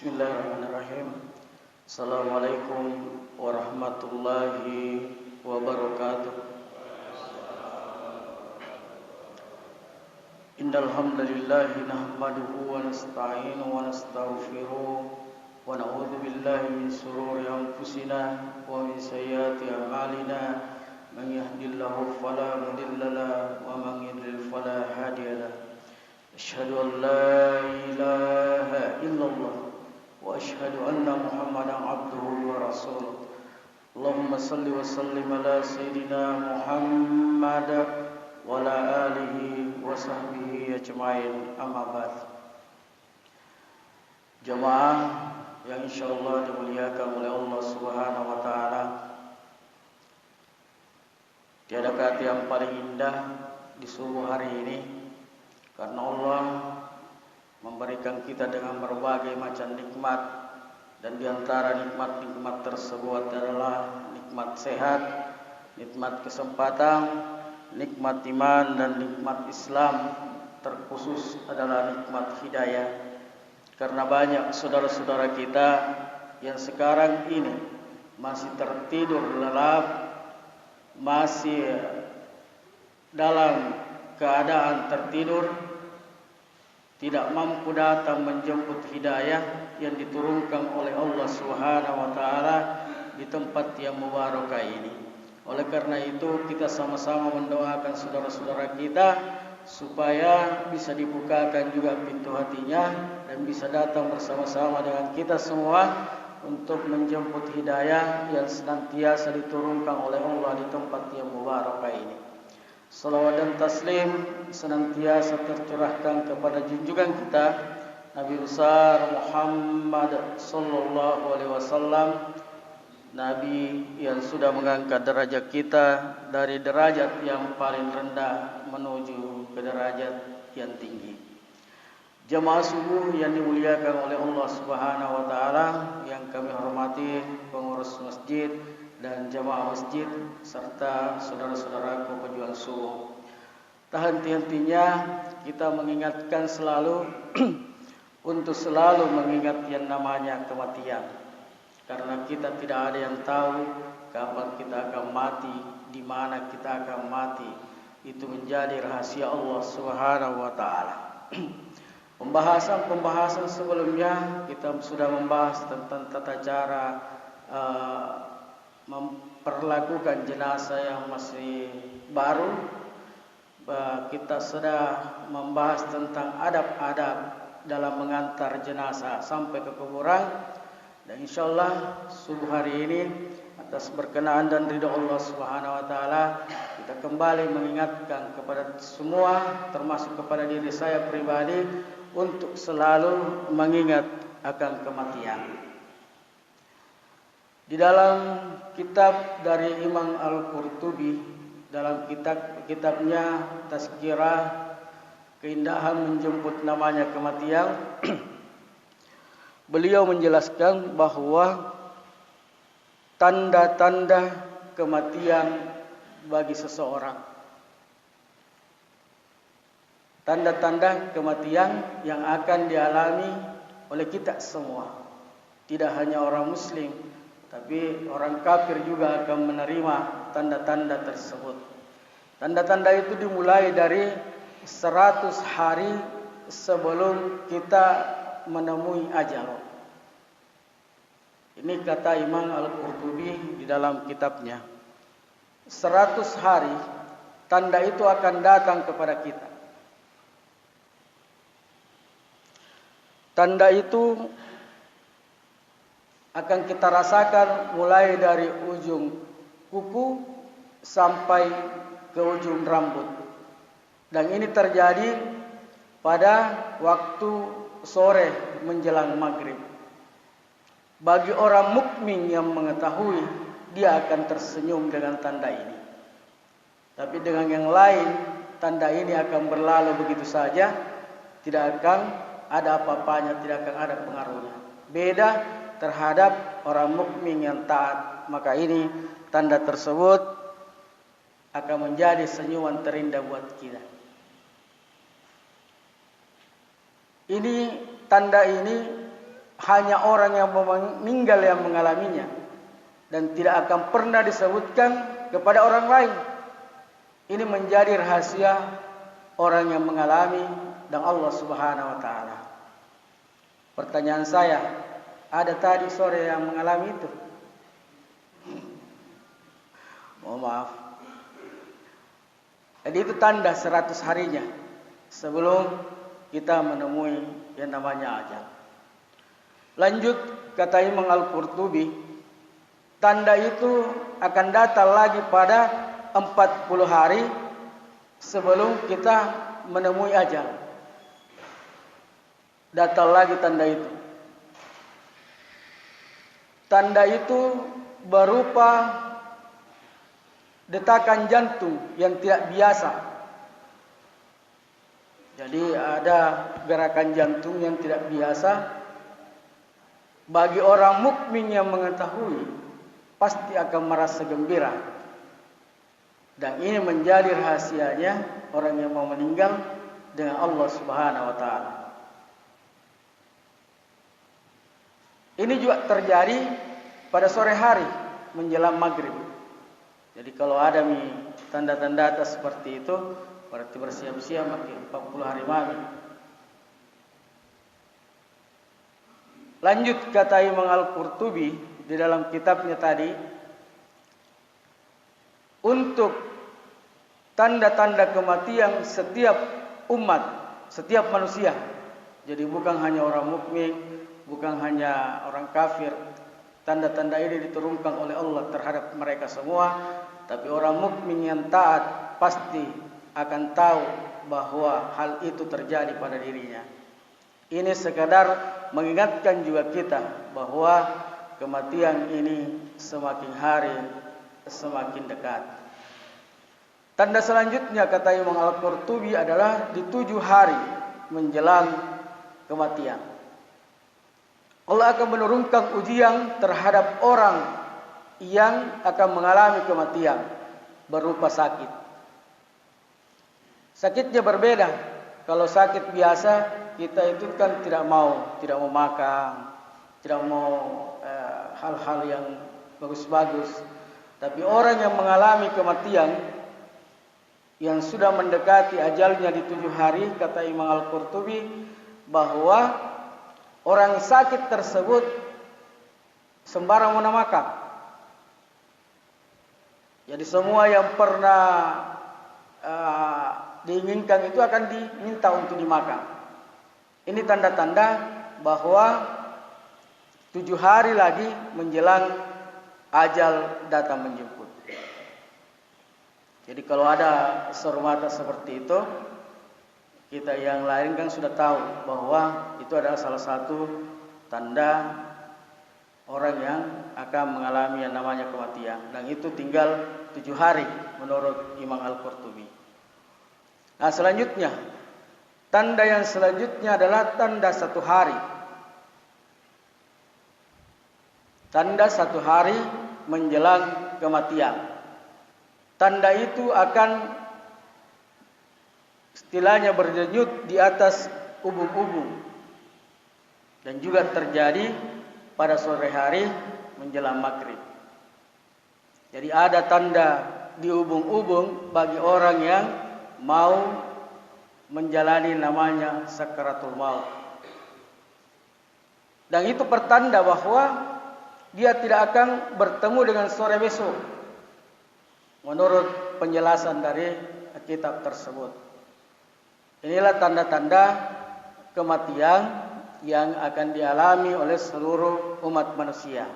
Bismillahirrahmanirrahim. Assalamualaikum warahmatullahi wabarakatuh. Innal hamdalillah nahmaduhu wa nasta'inuhu wa nastaghfiruh wa na'udzu billahi min shururi anfusina wa min sayyiati a'malina. Man yahdihillahu fala mudilla lahu wa man yudlil fala hadiya lahu. Asyhadu an la ilaha illallah wa asyhadu anna Muhammadan abduhu wa rasuluh. Allahumma salli wa sallim ala sayyidina Muhammad wa ala alihi wa sahbihi ajma'in. Amma ba'd. Jamaah yang insyaallah dimuliakan oleh Allah Subhanahu wa taala. Tiada kata yang paling indah di subuh hari ini karena Allah memberikan kita dengan berbagai macam nikmat, dan di antara nikmat-nikmat tersebut adalah nikmat sehat, nikmat kesempatan, nikmat iman, dan nikmat Islam. Terkhusus adalah nikmat hidayah. Karena banyak saudara-saudara kita yang sekarang ini masih tertidur lelap, masih dalam keadaan tertidur, tidak mampu datang menjemput hidayah yang diturunkan oleh Allah Subhanahu wa taala di tempat yang mubarakah ini. Oleh karena itu kita sama-sama mendoakan saudara-saudara kita supaya bisa dibukakan juga pintu hatinya dan bisa datang bersama-sama dengan kita semua untuk menjemput hidayah yang senantiasa diturunkan oleh Allah di tempat yang mubarakah ini. Salawat dan taslim senantiasa tercurahkan kepada junjungan kita Nabi besar Muhammad sallallahu alaihi wasallam, Nabi yang sudah mengangkat derajat kita dari derajat yang paling rendah menuju ke derajat yang tinggi. Jemaah subuh yang dimuliakan oleh Allah Subhanahu wa taala, yang kami hormati pengurus masjid dan jamaah masjid serta saudara-saudaraku pejuang subuh. Tak henti-hentinya kita mengingatkan selalu untuk selalu mengingat yang namanya kematian. Karena kita tidak ada yang tahu kapan kita akan mati, di mana kita akan mati. Itu menjadi rahasia Allah Subhanahu wa taala. Pembahasan sebelumnya kita sudah membahas tentang tata cara memperlakukan jenazah yang masih baru. Kita sudah membahas tentang adab-adab dalam mengantar jenazah sampai ke kuburan, dan insyaallah subuh hari ini atas berkenaan dan ridha Allah Subhanahu wa taala kita kembali mengingatkan kepada semua, termasuk kepada diri saya pribadi, untuk selalu mengingat akan kematian. Di dalam kitab dari Imam Al-Qurtubi, dalam kitabnya Tazkirah Keindahan Menjemput Namanya Kematian, beliau menjelaskan bahwa tanda-tanda kematian bagi seseorang, tanda-tanda kematian yang akan dialami oleh kita semua, tidak hanya orang muslim, tapi orang kafir juga akan menerima tanda-tanda tersebut. Tanda-tanda itu dimulai dari 100 hari sebelum kita menemui ajal. Ini kata Imam Al-Qurtubi di dalam kitabnya. 100 hari tanda itu akan datang kepada kita. Tanda itu akan kita rasakan mulai dari ujung kuku sampai ke ujung rambut. Dan ini terjadi pada waktu sore menjelang maghrib. Bagi orang mukmin yang mengetahui, dia akan tersenyum dengan tanda ini. Tapi dengan yang lain, tanda ini akan berlalu begitu saja, tidak akan ada apa-apanya, tidak akan ada pengaruhnya. Beda terhadap orang mukmin yang taat, maka ini tanda tersebut akan menjadi senyuman terindah buat kita. Ini tanda ini hanya orang yang meninggal yang mengalaminya, dan tidak akan pernah disebutkan kepada orang lain. Ini menjadi rahasia orang yang mengalami dan Allah Subhanahu wa taala. Pertanyaan saya, ada tadi sore yang mengalami itu? Mohon maaf. Jadi itu tanda 100 harinya sebelum kita menemui yang namanya ajal. Lanjut, kata Imam Al-Qurtubi, tanda itu akan datang lagi pada 40 hari sebelum kita menemui ajal. Datang lagi tanda itu. Tanda itu berupa detakan jantung yang tidak biasa. Jadi ada gerakan jantung yang tidak biasa. Bagi orang mukmin yang mengetahui, pasti akan merasa gembira. Dan ini menjadi rahasianya orang yang mau meninggal dengan Allah Subhanahu wa taala. Ini juga terjadi pada sore hari menjelang maghrib. Jadi kalau ada tanda-tanda atas seperti itu, berarti bersiap-siap makin 40 hari maghrib. Lanjut, kata Imam Al-Qurtubi di dalam kitabnya tadi, untuk tanda-tanda kematian setiap umat, setiap manusia. Jadi bukan hanya orang mukmin, bukan hanya orang kafir. Tanda-tanda ini diturunkan oleh Allah terhadap mereka semua. Tapi orang mukmin yang taat pasti akan tahu bahwa hal itu terjadi pada dirinya. Ini sekadar mengingatkan juga kita bahwa kematian ini semakin hari semakin dekat. Tanda selanjutnya, kata Imam Al-Qurtubi, adalah di 7 hari menjelang kematian. Allah akan menurunkan ujian terhadap orang yang akan mengalami kematian berupa sakit. Sakitnya berbeda. Kalau sakit biasa, kita itu kan tidak mau makan, tidak mau hal-hal yang bagus-bagus. Tapi orang yang mengalami kematian, yang sudah mendekati ajalnya di 7 hari, kata Imam Al-Qurtubi, bahwa orang sakit tersebut sembarang mau makan. Jadi semua yang pernah diinginkan itu akan diminta untuk dimakan. Ini tanda-tanda bahwa 7 hari lagi menjelang ajal datang menjemput. Jadi kalau ada sormata seperti itu, kita yang lain kan sudah tahu bahwa itu adalah salah satu tanda orang yang akan mengalami yang namanya kematian. Dan itu tinggal 7 hari menurut Imam Al-Qurtubi. Nah, selanjutnya, tanda yang selanjutnya adalah tanda 1 hari. Tanda 1 hari menjelang kematian. Tanda itu akan istilahnya berdenyut di atas ubun-ubun. Dan juga terjadi pada sore hari menjelang maghrib. Jadi ada tanda di ubun-ubun bagi orang yang mau menjalani namanya sakaratul maut. Dan itu pertanda bahwa dia tidak akan bertemu dengan sore besok, menurut penjelasan dari kitab tersebut. Inilah tanda-tanda kematian yang akan dialami oleh seluruh umat manusia.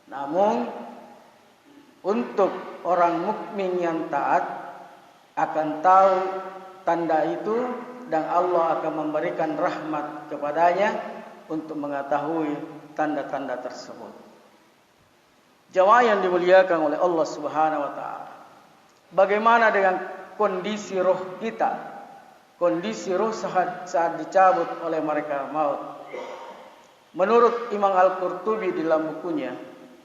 Namun untuk orang mukmin yang taat akan tahu tanda itu, dan Allah akan memberikan rahmat kepadanya untuk mengetahui tanda-tanda tersebut. Jamaah yang dimuliakan oleh Allah Subhanahu wa taala. Bagaimana dengan kondisi roh kita? Kondisi roh saat dicabut oleh malaikat maut. Menurut Imam Al-Qurtubi di dalam bukunya,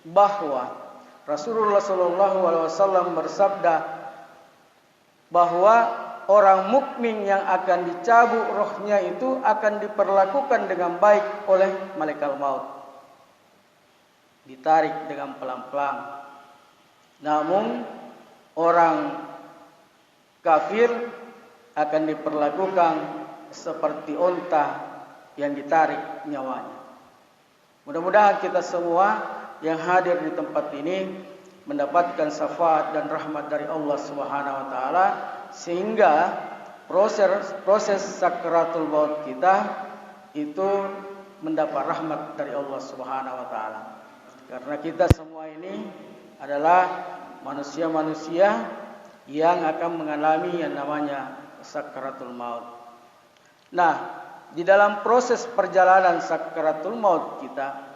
bahwa Rasulullah SAW bersabda bahwa orang mukmin yang akan dicabut rohnya itu akan diperlakukan dengan baik oleh malaikat maut. Ditarik dengan pelan-pelan. Namun orang kafir akan diperlakukan seperti unta yang ditarik nyawanya. Mudah-mudahan kita semua yang hadir di tempat ini mendapatkan syafaat dan rahmat dari Allah Subhanahu wa taala sehingga proses sakratul maut kita itu mendapat rahmat dari Allah Subhanahu wa taala. Karena kita semua ini adalah manusia-manusia yang akan mengalami yang namanya sakratul maut. Nah, di dalam proses perjalanan sakratul maut kita,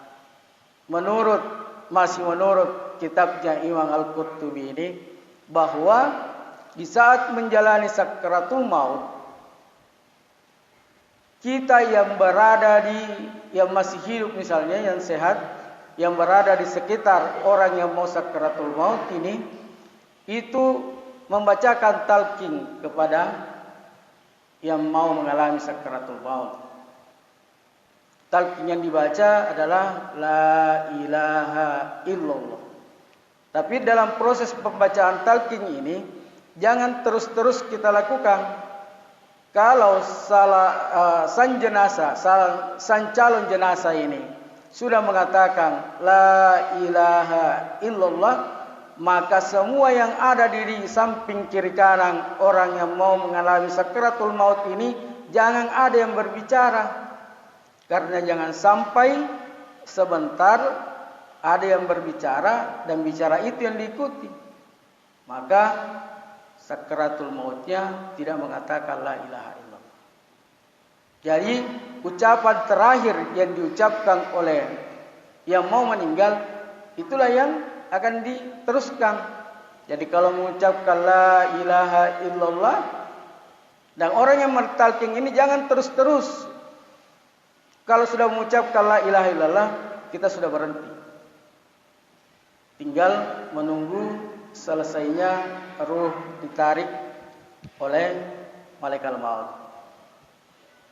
masih menurut kitabnya Imam Al-Qurtubi ini, bahwa di saat menjalani sakratul maut, kita yang masih hidup misalnya, yang sehat, yang berada di sekitar orang yang mau sakratul maut ini, itu membacakan talqin kepada yang mau mengalami sakratul maut. Talqin yang dibaca adalah la ilaha illallah. Tapi dalam proses pembacaan talqin ini jangan terus-terus kita lakukan. Kalau sang calon jenazah ini sudah mengatakan la ilaha illallah, maka semua yang ada di samping kiri kanan orang yang mau mengalami sakratul maut ini jangan ada yang berbicara. Karena jangan sampai sebentar ada yang berbicara dan bicara itu yang diikuti, maka sakratul mautnya tidak mengatakan la ilaha illallah. Jadi ucapan terakhir yang diucapkan oleh yang mau meninggal itulah yang akan diteruskan. Jadi kalau mengucapkan la ilaha illallah dan orang yang mentalking ini jangan terus-terus. Kalau sudah mengucapkan la ilaha illallah, kita sudah berhenti. Tinggal menunggu selesainya ruh ditarik oleh malaikat maut.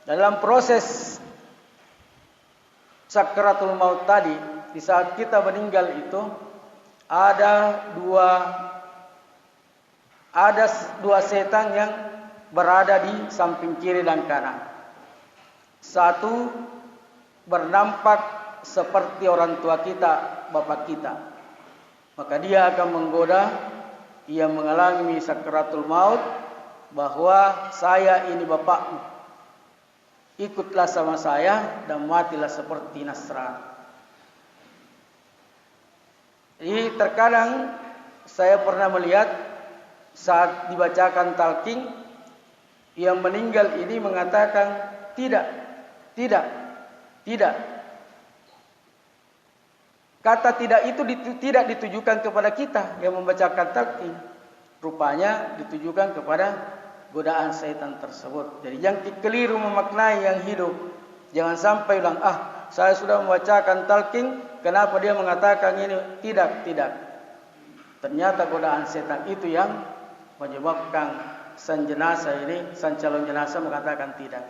Dalam proses sakratul maut tadi, di saat kita meninggal itu ada dua setan yang berada di samping kiri dan kanan. Satu bernampak seperti orang tua kita, bapak kita. Maka dia akan menggoda yang mengalami sakratul maut bahwa saya ini bapakmu. Ikutlah sama saya dan matilah seperti Nasrani. Jadi terkadang saya pernah melihat saat dibacakan talqin yang meninggal ini mengatakan tidak. Kata tidak itu tidak ditujukan kepada kita yang membacakan talqin. Rupanya ditujukan kepada godaan syaitan tersebut. Jadi jangan keliru memaknai yang hidup. Jangan sampai bilang, saya sudah membacakan talqin, kenapa dia mengatakan ini? Tidak. Ternyata godaan syaitan itu yang menyebabkan sang calon jenazah mengatakan tidak.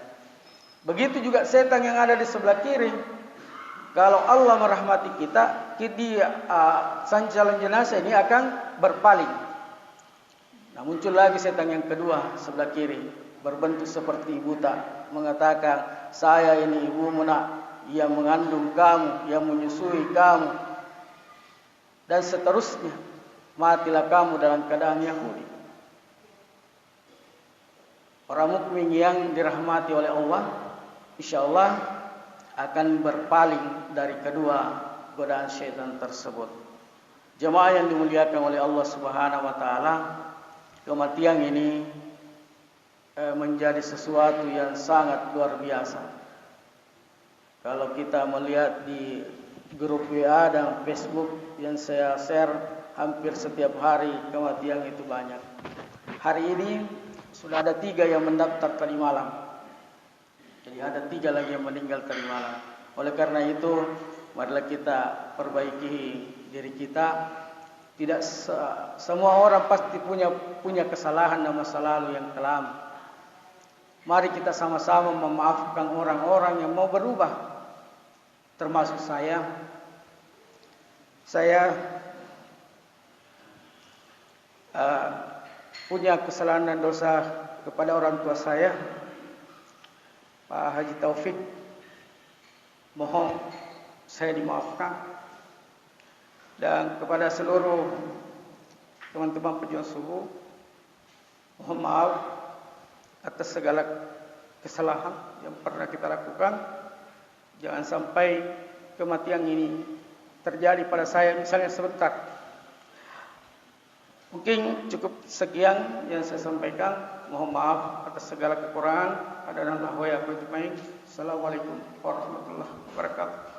Begitu juga setan yang ada di sebelah kiri. Kalau Allah merahmati kita, sang calon jenazah ini akan berpaling. Nah, muncul lagi setan yang kedua sebelah kiri, berbentuk seperti buta, mengatakan, saya ini ibumu nak, yang mengandung kamu, yang menyusui kamu, dan seterusnya. Matilah kamu dalam keadaan Yahudi. Orang mukmin yang dirahmati oleh Allah, insyaallah akan berpaling dari kedua godaan syaitan tersebut. Jemaah yang dimuliakan oleh Allah Subhanahu wa taala, kematian ini menjadi sesuatu yang sangat luar biasa. Kalau kita melihat di grup WA dan Facebook yang saya share hampir setiap hari, kematian itu banyak. Hari ini sudah ada 3 yang mendaftar tadi malam. Jadi ada 3 lagi yang meninggal tadi malam. Oleh karena itu, marilah kita perbaiki diri kita Tidak semua orang pasti punya kesalahan dan masa lalu yang kelam. Mari kita sama-sama memaafkan orang-orang yang mau berubah, termasuk saya. Saya punya kesalahan dan dosa kepada orang tua saya, Pak Haji Taufik. Mohon saya dimaafkan. Dan kepada seluruh teman-teman pejuang subuh, mohon maaf atas segala kesalahan yang pernah kita lakukan. Jangan sampai kematian ini terjadi pada saya misalnya sebentar. Mungkin cukup sekian yang saya sampaikan. Mohon maaf atas segala kekurangan. Assalamualaikum warahmatullahi wabarakatuh.